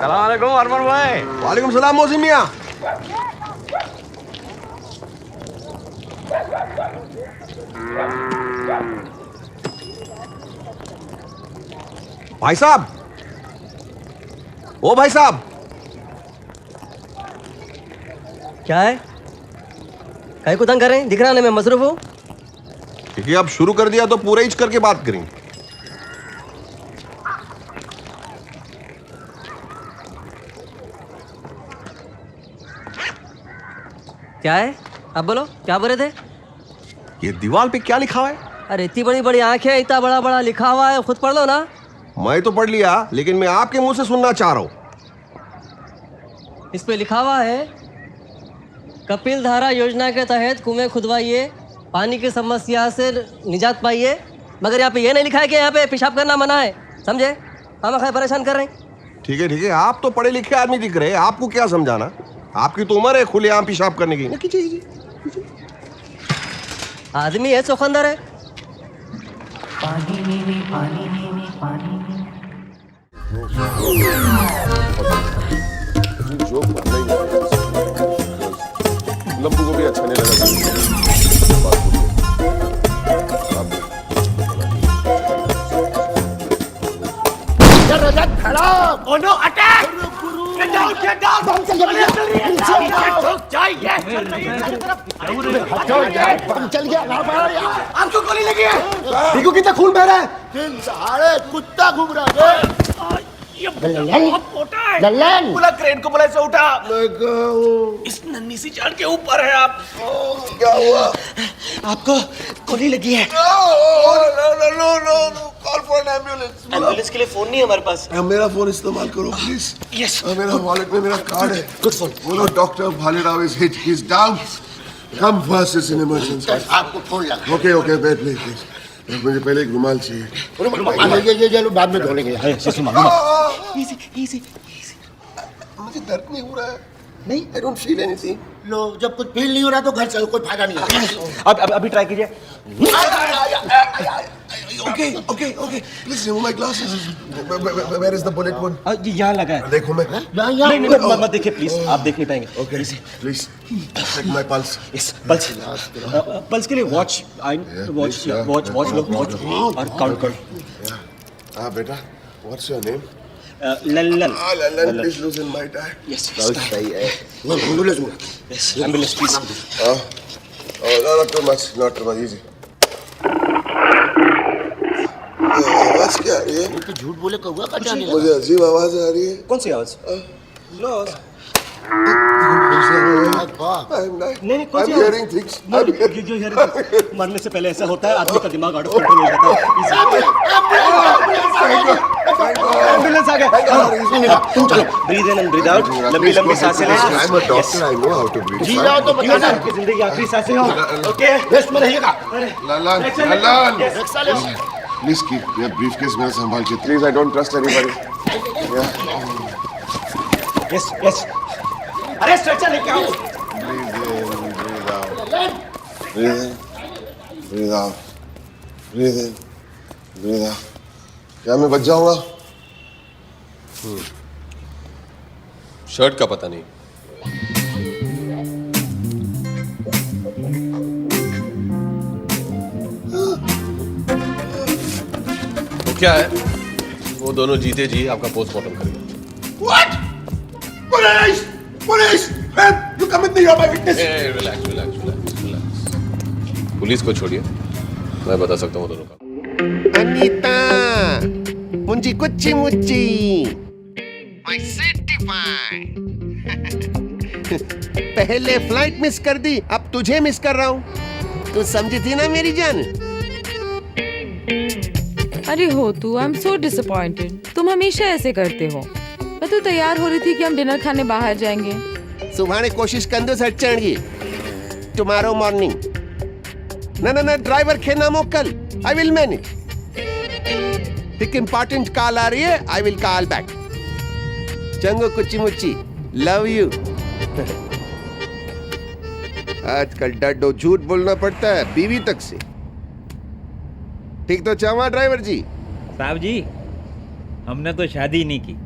सलाम अलैकुम अरमान भाई। वालेकुम सलाम मोहसिन मियां। भाई साहब, ओ भाई साहब। क्या है? काहे को तंग कर रहे हैं? दिख रहा है मैं मसरूफ हूँ। देखिए, अब शुरू कर दिया तो पूरा इंच करके बात करेंगे। क्या है? अब बोलो, क्या बोल रहे थे? ये दीवार पे क्या लिखा हुआ है? अरे इतनी बड़ी बड़ी आंखें, इतना बड़ा बड़ा लिखा हुआ है, खुद पढ़ लो ना। मैं तो पढ़ लिया, लेकिन मैं आपके मुंह से सुनना चाह रहा हूँ। इस पे लिखा हुआ है, कपिल धारा योजना के तहत कुएं खुदवाइए, पानी की समस्या से निजात पाइए। मगर यहाँ पे ये नहीं लिखा है कि यहाँ पे पेशाब करना मना है। समझे? हम खाए परेशान कर रहे हैं। ठीक है, आप तो पढ़े लिखे आदमी दिख रहे हैं, आपको क्या समझाना? आपकी तो उम्र है खुलेआम पेशाब करने की। कीजिए। आदमी है चौखंदर है। पानी जोक मारना ही नहीं। लंबू को भी अच्छा नहीं लगा। खड़ा। Oh no! Attack! Get down! Get down! बम चल गया। आपको गोली लगी है? देखो कितना खून बह रहा है। साले कुत्ता घूम रहा है। ये बहुत मोटा है। लल्लन बोला क्रेन को बोला से उठा। इस नन्ही सी जान के ऊपर है आप। क्या हुआ? आपको गोली लगी है। No call for an ambulance. Ambulance के लिए फोन नहीं है हमारे पास। मेरा फोन इस्तेमाल करो प्लीज। यस। मेरा वॉलेट में मेरा कार्ड है। Good phone. बोलो doctor Bhalerao is hit, he is down. Come fast is in emergency. आपको फोन लगा। Okay wait please. मुझे पहले एक रुमाल चाहिए। ये बाद में धो लेंगे। इजी। मुझे दर्द नहीं हो रहा है। नहीं, आई डोंट फील एनीथिंग। लो, जब कुछ फील नहीं हो रहा तो घर चलो, कोई फायदा नहीं है। अभी ट्राई कीजिए। Okay. Please remove my glasses. Where is the bullet wound? यहाँ लगा है। देखो मैं। नहीं, मत देखिए प्लीज, आप देख नहीं पाएंगे। Okay. Please check my pulse. Yes, pulse के लिए वॉच लो और काउंट करो। हाँ बेटा, what's your name? Lallan. Lallan, please loosen my tie. Yes, सही है। Yes, ambulance please. Oh, not too much, easy. आवाज क्या आ रही है? तो झूठ बोले कौवा का जाने मुझे अजीब आवाज आ रही है। कौन सी आवाज? नहीं, कौन सी I'm hearing things. मरने से पहले ऐसा होता है, आदमी का दिमाग आउट ऑफ कंट्रोल हो जाता है। एम्बुलेंस आ गया। तुम चलो, breathe in and breathe out, लंबी सांसें लें। I'm a doctor, I know how to breathe. जी जाओ तो बताना कि जिंदगी आखिरी सांसें हो। ओके, रेस्ट में रहिएगा। Lallan. Please keep your briefcase में संभाल के. Please, I don't trust anybody. Yes. अरे स्ट्रेचर लेके आओ। Breathe out. Breathe in. Breathe out. क्या मैं बच जाऊंगा? शर्ट का पता नहीं। तो क्या है? वो दोनों जीते जी आपका पोस्टमार्टम करेंगे। What? Police! Help! You come with me, you're my witness. Relax. Police को छोड़िए, मैं बता सकता हूँ दोनों का। अनीता, मुंजी कुच्ची मुच्ची। My certified. पहले फ्लाइट मिस कर दी, अब तुझे मिस कर रहा हूँ। तू समझी थी ना मेरी जान? अरे हो तू, आई एम सो डिसअपॉइंटेड। तुम हमेशा ऐसे करते हो। मैं तो तैयार हो रही थी कि हम डिनर खाने बाहर जाएंगे। सुबह कोशिश कंदो सर चढ़ी टुमारो मॉर्निंग। ना ड्राइवर खे ना मोकल, आई विल मैनेज। एक इंपॉर्टेंट कॉल आ रही है, आई विल कॉल बैक। चंगो कुच्ची मुच्ची, लव यू। आजकल डड्डो झूठ बोलना पड़ता है बीवी तक से। ठीक तो चावा ड्राइवर जी? साहब जी, हमने तो शादी नहीं की,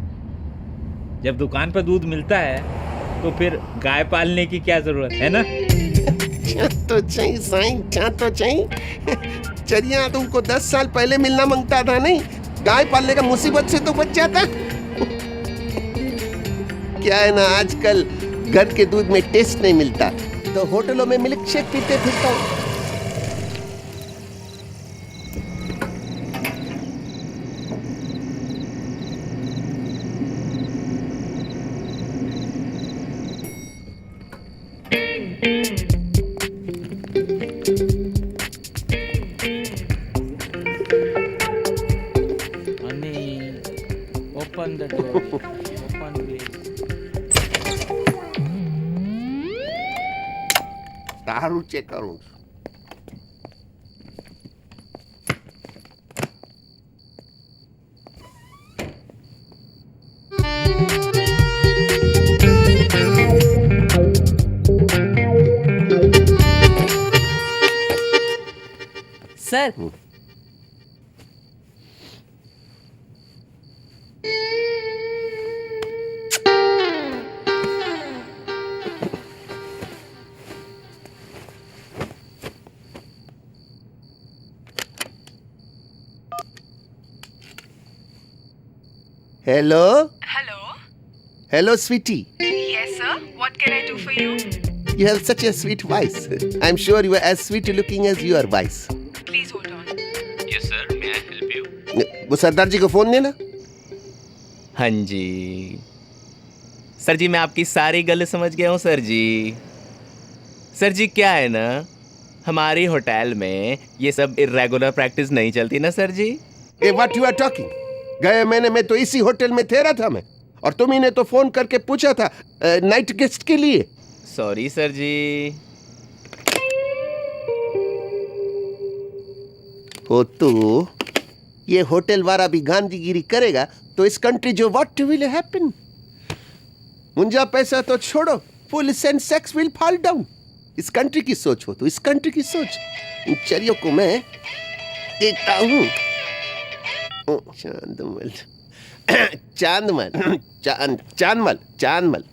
जब दुकान पर दूध मिलता है तो फिर गाय पालने की क्या जरूरत है ना? तो चाहिए साईं, तो चाहिए। चरिया तुमको 10 साल पहले मिलना मांगता था नहीं, गाय पालने का मुसीबत से तो बच जाता। क्या है ना, आजकल घर के दूध में टेस्ट नहीं मिलता, तो होटलों में मिल्क शेक पीते फिरता हूँ। Open the door. Open please. तारू चेक करूँ। Sir hello hello hello sweetie, yes sir, what can I do for you? you have such a sweet voice. I'm sure you are as sweet looking as your voice. Please hold on. Yes sir, may I help you? वो सरदार जी को phone देना। हाँ जी sir जी, मैं आपकी सारी गल समझ गया हूँ सर जी। सर जी क्या है ना, हमारी होटल में ये सब इरेगुलर प्रैक्टिस नहीं चलती ना सर जी। ए व्हाट यू आर टॉकिंग? गए महीने में तो इसी होटल में ठहरा था मैं, और तुम ही ने तो फोन करके पूछा था नाइट गेस्ट के लिए। सॉरी सर जी। हो तो ये होटल वाला भी गांधीगिरी करेगा तो इस कंट्री जो व्हाट विल हैपन? मुंजा पैसा तो छोड़ो, full Sensex will fall down. इस कंट्री की सोच हो तो इस कंट्री की सोच। इन चरियों को मैं देखता हूँ। चांदमल चांदमल चांदमल चांदमल,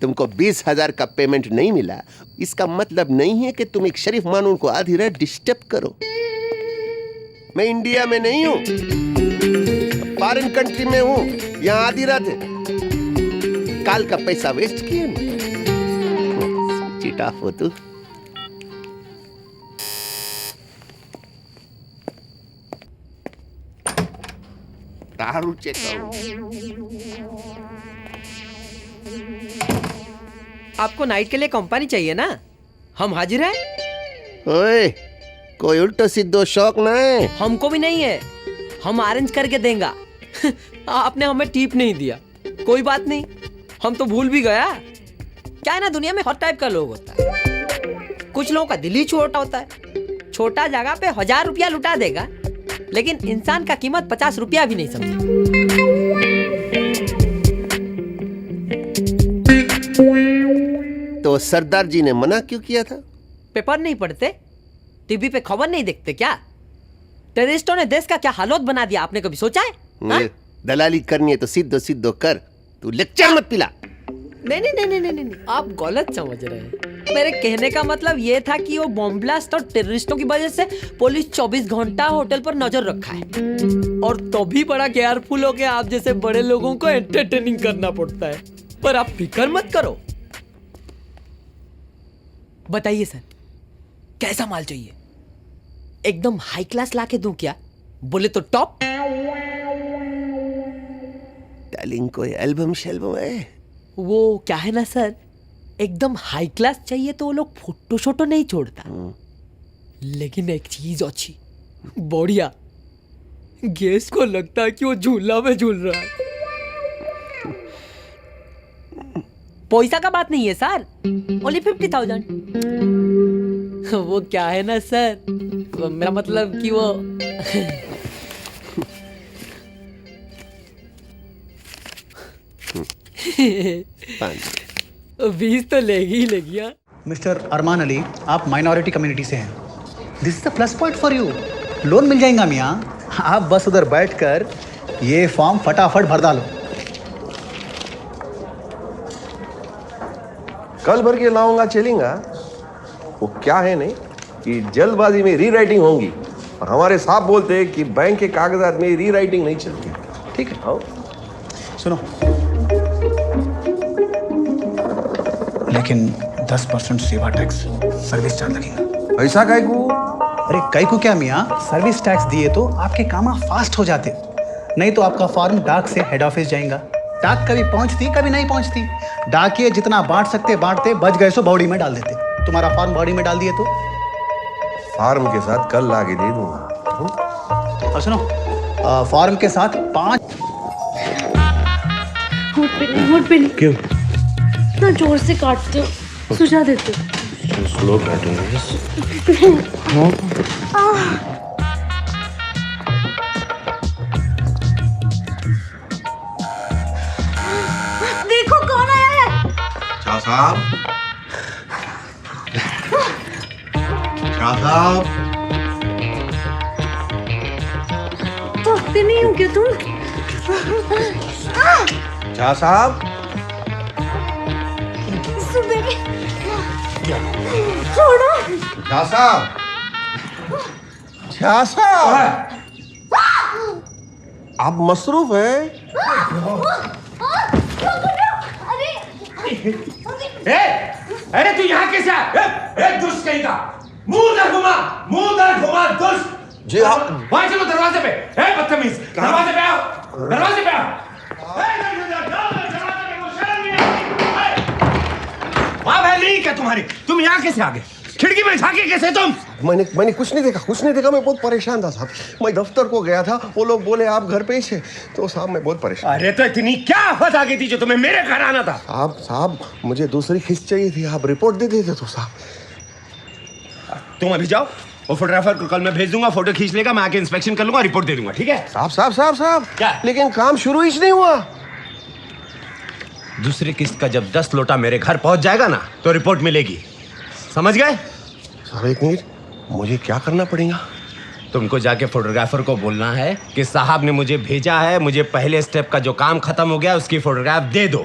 तुमको 20,000 का पेमेंट नहीं मिला, इसका मतलब नहीं है कि तुम एक शरीफ मानून को आधी रात डिस्टर्ब करो। मैं इंडिया में नहीं हूं, फॉरेन कंट्री में हूं, यहाँ आधी रात है। काल का पैसा वेस्ट किए ना, चिटा हो तू। तारू चेक आपको नाइट के लिए कंपनी चाहिए ना? हम हाजिर हैं। ओए, कोई उल्टो सीधो शौक ना है। हमको भी नहीं है, हम अरेंज करके देंगे। आपने हमें टिप नहीं दिया, कोई बात नहीं, हम तो भूल भी गया। क्या है ना, दुनिया में हर टाइप का लोग होता है। कुछ लोगों का दिल ही छोटा होता है, छोटा जगह पे 1000 रुपया लुटा देगा, लेकिन इंसान का कीमत 50 रुपया भी नहीं समझे। तो सरदार जी ने मना क्यों किया था? पेपर नहीं पढ़ते, टीवी पे खबर नहीं देखते क्या? टेररिस्टों ने देश का क्या हालत बना दिया, आपने कभी सोचा है? ये दलाली करनी है तो सीधो सीधो कर, तू लेक्चर मत पिला। नहीं नहीं नहीं नहीं नहीं, आप गलत समझ रहे हैं। मेरे कहने का मतलब ये था कि वो बॉम्ब ब्लास्ट और टेररिस्टों की वजह से पुलिस 24 घंटा होटल पर नजर रखा है, और तभी बड़ा केयरफुल हो के आप जैसे बड़े लोगों को एंटरटेनिंग करना पड़ता है। पर आप फिक्र मत करो। बताइए सर, कैसा माल चाहिए? एकदम हाई क्लास लाके दूं क्या? बोले तो टॉप। डार्लिंग, कोई एल्बम शेल्बम है? वो क्या है ना सर, एकदम हाई क्लास चाहिए तो वो लोग फोटो शोटो नहीं छोड़ता, लेकिन एक चीज अच्छी बढ़िया, गेस्ट को लगता है कि वो झूला में झूल रहा है। पैसा का बात नहीं है सर, ओनली 50,000। वो क्या है ना सर, मेरा मतलब कि वो बीस तो लेगी ही लेगी। मिस्टर अरमान अली, आप माइनॉरिटी कम्युनिटी से हैं। This is the plus point for you. Loan मिल जाएगा मियाँ, आप बस उधर बैठकर ये फॉर्म फटाफट भर डालो। कल भर के लाऊंगा चलेगा। वो क्या है नहीं कि जल्दबाजी में रीराइटिंग होंगी और हमारे साहब बोलते हैं कि बैंक के कागजात में रीराइटिंग नहीं चलती। ठीक है आओ। सुनो, लेकिन 10% सेवा टैक्स सर्विस चार्ज लगेगा। ऐसा काहे को? अरे कई को क्या मियाँ, सर्विस टैक्स दिए तो आपके काम फास्ट हो जाते, नहीं तो आपका फॉर्म डाक से हेड ऑफिस जाएगा। डाक कभी पहुंचती कभी नहीं पहुंचती। डाकिए जितना बांट सकते बांटते, बच गए सो बॉडी में डाल देते। तुम्हारा फॉर्म बॉडी में डाल दिए तो फार्म के साथ कल लाके दे दूंगा। और सुनो, फॉर्म के साथ 5 होठ पे नहीं। क्यों? इतना जोर से काटते हो, सुझा देते हो। स्लो काटूंगी। देखो कौन आया है। शाह साहब, शाह साहब, थकते नहीं हो क्या तुम? शाह साहब, छोड़ो। शाह साहब, शाह साहब, आप मसरूफ हैं? अरे तू यहाँ कैसे आया? दुष्ट कहीं का, मुंह दर घुमा दुष्ट। जी हाँ। वहां चलो दरवाजे पे। बदतमीज, दरवाजे पे आओ, दरवाजे पे आओ। वहां बहन नहीं क्या तुम्हारी? तुम यहाँ कैसे आ गए? खिड़की में झांके कैसे तुम? मैंने कुछ नहीं देखा। मैं बहुत परेशान था साहब। मैं दफ्तर को गया था, वो लोग बोले आप घर पे ही थे, तो साहब मैं बहुत परेशान। अरे तो इतनी क्या आफत आ गई थी जो तुम्हें मेरे घर आना था? साहब मुझे दूसरी खिस्त चाहिए थी, आप रिपोर्ट दे देते तो साहब। तुम अभी जाओ, वो फोटोग्राफर को कल मैं भेज दूंगा, फोटो खींच लेगा, मैं आके इंस्पेक्शन कर लूंगा, रिपोर्ट दे दूंगा। ठीक है साहब क्या? लेकिन काम शुरू ही नहीं हुआ। दूसरी किस्त का जब 10 लोटा मेरे घर पहुंच जाएगा ना, तो रिपोर्ट मिलेगी। समझ गए? साहब एक मिनट, मुझे क्या करना पड़ेगा? तुमको जाके फोटोग्राफर को बोलना है कि साहब ने मुझे भेजा है, मुझे पहले स्टेप का जो काम खत्म हो गया उसकी फोटोग्राफ दे दो।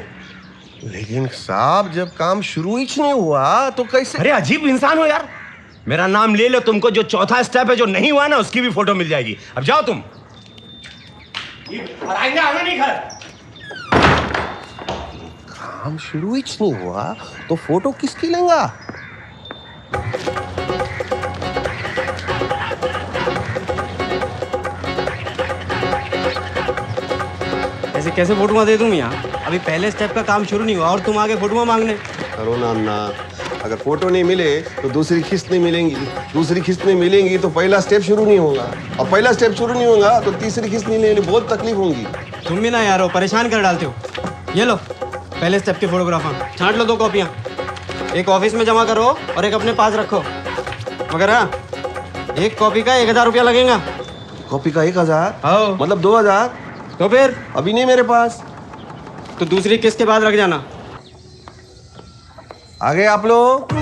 लेकिन साहब जब काम शुरू ही नहीं हुआ तो कैसे? अरे अजीब इंसान हो यार। मेरा नाम ले लो, तुमको जो चौथा स्टेप है जो नहीं हुआ ना, उसकी भी फोटो मिल जाएगी। अब जाओ तुम, और आएंगे आना नहीं घर। काम शुरू ही नहीं हुआ तो फोटो किसकी लेंगा? ऐसे कैसे फोटोआं दे दूं यहाँ? अभी पहले स्टेप का काम शुरू नहीं हुआ और तुम आगे फोटोआं मांगने। करो ना अन्ना, अगर फोटो नहीं मिले तो दूसरी किस्त नहीं मिलेंगी, दूसरी किस्त नहीं मिलेंगी तो पहला स्टेप शुरू नहीं होगा, और पहला स्टेप शुरू नहीं होगा तो तीसरी किस्त नहीं लेनी, बहुत तकलीफ होगी। तुम भी ना यारो, परेशान कर डालते हो। ये लो पहले स्टेप के फोटोग्राफर, छांट लो 2 कॉपियाँ, एक ऑफिस में जमा करो और एक अपने पास रखो। मगर हाँ, एक कॉपी का 1000 रुपया लगेगा। कॉपी का 1000? हाँ। मतलब 2000? तो फिर अभी नहीं मेरे पास। तो दूसरी किस्त के बाद रख जाना। आगे आप लोग,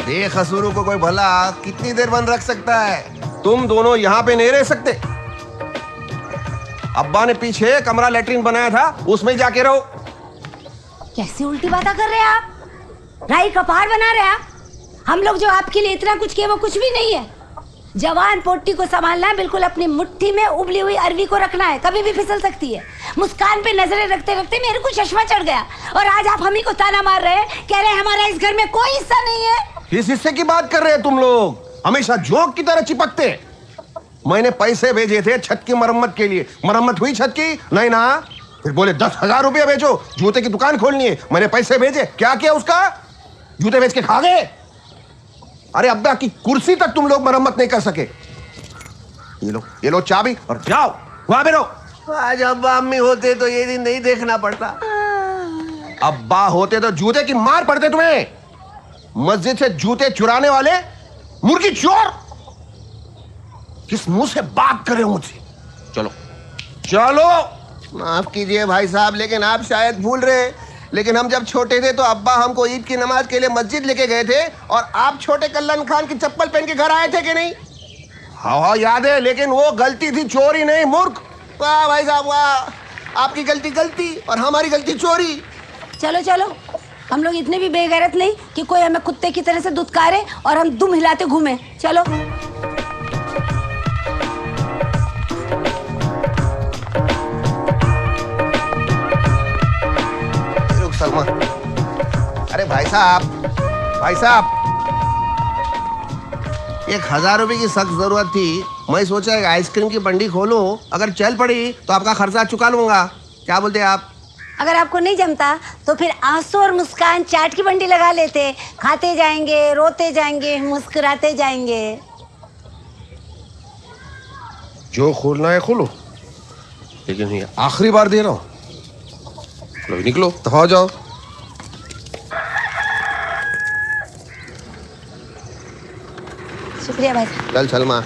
बेकसूरों को कोई भला कितनी देर बंद रख सकता है? तुम दोनों यहाँ पे नहीं रह सकते। अब्बा ने पीछे कमरा लेटरिन बनाया था, उसमें जाके रहो। कैसे उल्टी बातें कर रहे हैं आप? राई कपार बना रहे हैं आप? हम लोग जो आपके लिए इतना कुछ किए वो कुछ भी नहीं है। जवान पोटी को संभालना है, बिल्कुल अपनी मुट्ठी में उबली हुई अरवी को रखना है, कभी भी फिसल सकती है। मुस्कान पे नजरें रखते रखते मेरे को चश्मा चढ़ गया, और आज आप हम ही को ताना मार रहे हैं, कह रहे हैं हमारा इस घर में कोई हिस्सा नहीं है। किस हिस्से की बात कर रहे हैं तुम लोग? हमेशा जोक की तरह चिपकते। मैंने पैसे भेजे थे छत की मरम्मत के लिए, मरम्मत हुई छत की? नहीं ना। फिर बोले 10,000 रुपया भेजो, जूते की दुकान खोलनी है। मैंने पैसे भेजे, क्या किया उसका? जूते बेच के खा गए। अरे अब्बा की कुर्सी तक तुम लोग मरम्मत नहीं कर सके। ये लो चाबी और जाओ वहां पे रहो। आज अब्बा अम्मी होते तो ये दिन नहीं देखना पड़ता। अब्बा होते तो जूते की मार पड़ते तुम्हें। मस्जिद से जूते चुराने वाले मुर्गी चोर, किस मुंह से बात कर रहे हो मुझसे? चलो चलो। माफ कीजिए भाई साहब, लेकिन आप शायद भूल रहे, लेकिन हम जब छोटे थे तो अब्बा हमको ईद की नमाज के लिए मस्जिद लेके गए थे, और आप छोटे कल्लन खान की चप्पल पहन के घर आए थे कि नहीं? हाँ याद है, लेकिन वो गलती थी चोरी नहीं, मूर्ख। वाह भाई साहब वाह, आपकी गलती और हमारी गलती चोरी। चलो चलो, हम लोग इतने भी बेगैरत नहीं कि कोई हमें कुत्ते की तरह से दुत्कारे और हम दुम हिलाते घूमे। चलो रुक सलमा। अरे भाई साहब 1000 रुपए की सख्त जरूरत थी। मैं सोचा एक आइसक्रीम की बंडी खोलूं, अगर चल पड़ी तो आपका खर्चा चुका लूंगा। क्या बोलते हैं आप? अगर आपको नहीं जमता तो फिर आंसू और मुस्कान चाट की बंडी लगा लेते, खाते जाएंगे, रोते जाएंगे, मुस्कुराते जाएंगे। जो खोलना है खोलो, लेकिन ये आखिरी बार दे रहा हूँ। लो निकलो, दफा हो जाओ। शुक्रिया भाई। चल सलमा।